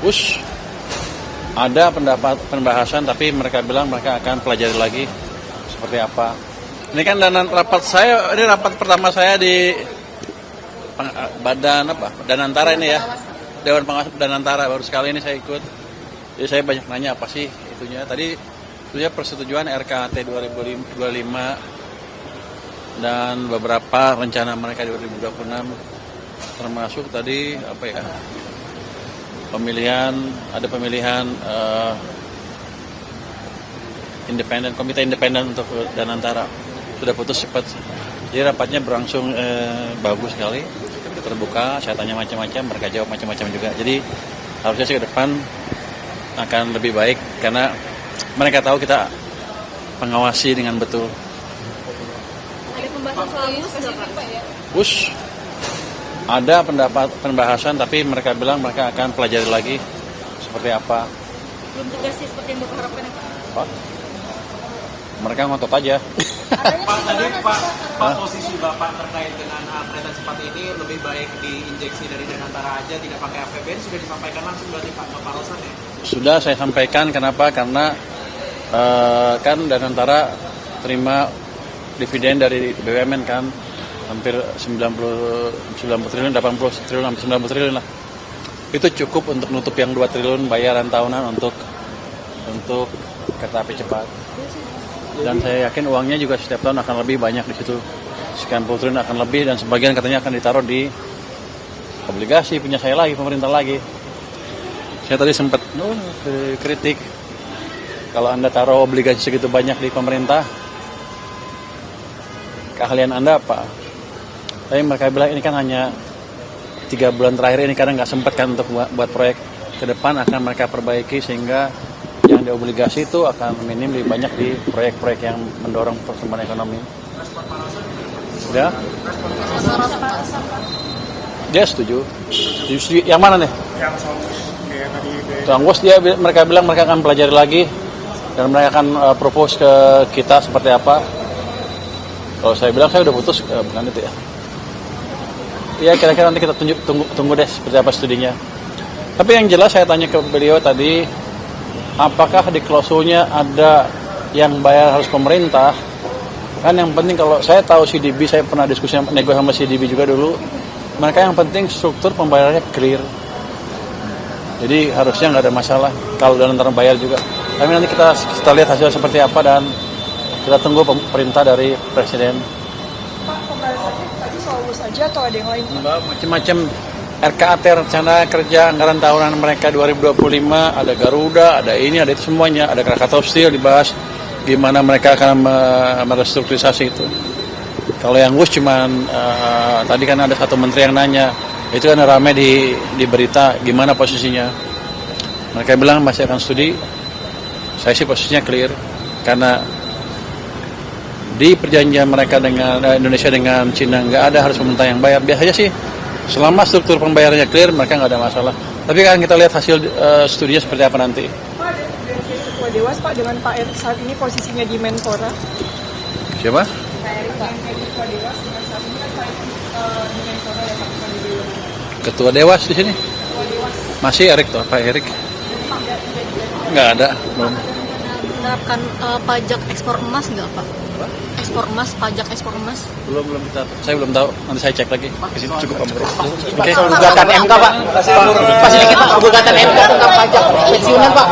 Bus ada pembahasan, tapi mereka bilang mereka akan pelajari lagi seperti apa. Ini kan rapat saya, ini rapat pertama saya di Danantara ini ya, Dewan Pengawas Danantara, baru sekali ini saya ikut. Jadi saya banyak nanya apa sih itunya. Tadi itunya persetujuan RKT 2025 dan beberapa rencana mereka 2026, termasuk tadi apa ya, ada pemilihan komite independen untuk Danantara sudah putus cepat. Jadi rapatnya berlangsung bagus sekali, terbuka. Saya tanya macam-macam, mereka jawab macam-macam juga. Jadi harusnya sih ke depan akan lebih baik karena mereka tahu kita pengawasi dengan betul. Ada pembahasan soal spesifik Pak ya? Bus ada pembahasan, tapi mereka bilang mereka akan pelajari lagi seperti apa. Belum tegas sih seperti yang Bapak harapkan ya Pak? Pak? Mereka ngotot aja. Pak, tadi Pak, posisi Bapak terkait dengan kereta cepat ini lebih baik diinjeksi dari Danantara aja, tidak pakai APBN, sudah disampaikan langsung berarti Pak Rosan ya? Sudah saya sampaikan, kenapa? Karena kan Danantara terima dividen dari BUMN kan, hampir 90 triliun, 80 triliun, hampir 90 triliun lah. Itu cukup untuk nutup yang 2 triliun bayaran tahunan untuk kereta api cepat. Dan saya yakin uangnya juga setiap tahun akan lebih banyak di situ. Sekian puluh triliun akan lebih, dan sebagian katanya akan ditaruh di obligasi punya saya lagi, pemerintah lagi. Saya tadi sempat kritik, kalau Anda taruh obligasi segitu banyak di pemerintah, keahlian Anda apa? Tapi mereka bilang ini kan hanya 3 bulan terakhir ini, karena nggak sempat kan untuk buat proyek. Ke depan akan mereka perbaiki sehingga yang di obligasi itu akan minim lebih banyak di proyek-proyek yang mendorong pertumbuhan ekonomi. Ya? Dia setuju. Yang mana nih? Yang Songus kayak tadi. Songus mereka bilang mereka akan pelajari lagi dan mereka akan propose ke kita seperti apa. Kalau saya bilang saya udah putus, bukan itu ya. Ya kira-kira nanti kita tunggu deh seperti apa studinya. Tapi yang jelas saya tanya ke beliau tadi, apakah di klausulnya ada yang bayar harus pemerintah? Kan yang penting, kalau saya tahu CDB, saya pernah diskusi nego sama CDB juga dulu. Mereka yang penting struktur pembayarannya clear. Jadi harusnya nggak ada masalah kalau Danantara bayar juga. Tapi nanti kita lihat hasil seperti apa dan kita tunggu perintah dari Presiden. Pak, pembahasannya tadi soal bus aja atau ada yang lain? Macam-macam. RKT, rencana kerja anggaran tahunan mereka 2025, ada Garuda, ada ini, ada itu semuanya, ada Krakatau Steel dibahas gimana mereka akan merestrukturisasi itu. Kalau yang bus cuman tadi kan ada satu menteri yang nanya, itu kan rame di berita gimana posisinya. Mereka bilang masih akan studi. Saya sih posisinya clear karena di perjanjian mereka dengan Indonesia dengan Cina nggak ada harus pemerintah yang bayar. Biasanya sih selama struktur pembayarannya clear, mereka nggak ada masalah. Tapi kan kita lihat hasil studinya seperti apa nanti. Pak, ada pergantian Ketua Dewas Pak dengan Pak Erik saat ini posisinya di Menpora. Siapa? Pak Erik Ketua Dewas dengan saat ini kan Pak Erik di Menpora ya Pak, bukan di BUMN. Ketua Dewas di sini? Ketua Dewas. Masih Erik tuh, Pak Erik? Nggak ada, belum. Menerapkan pajak ekspor emas nggak Pak? Ekspor emas, pajak ekspor emas? Belum saya belum tahu, nanti saya cek lagi. Ke situ cukup Pak. Oke. Gugatan MK Pak, masih dikit Pak, gugatan MK tentang pajak pensiunan Pak.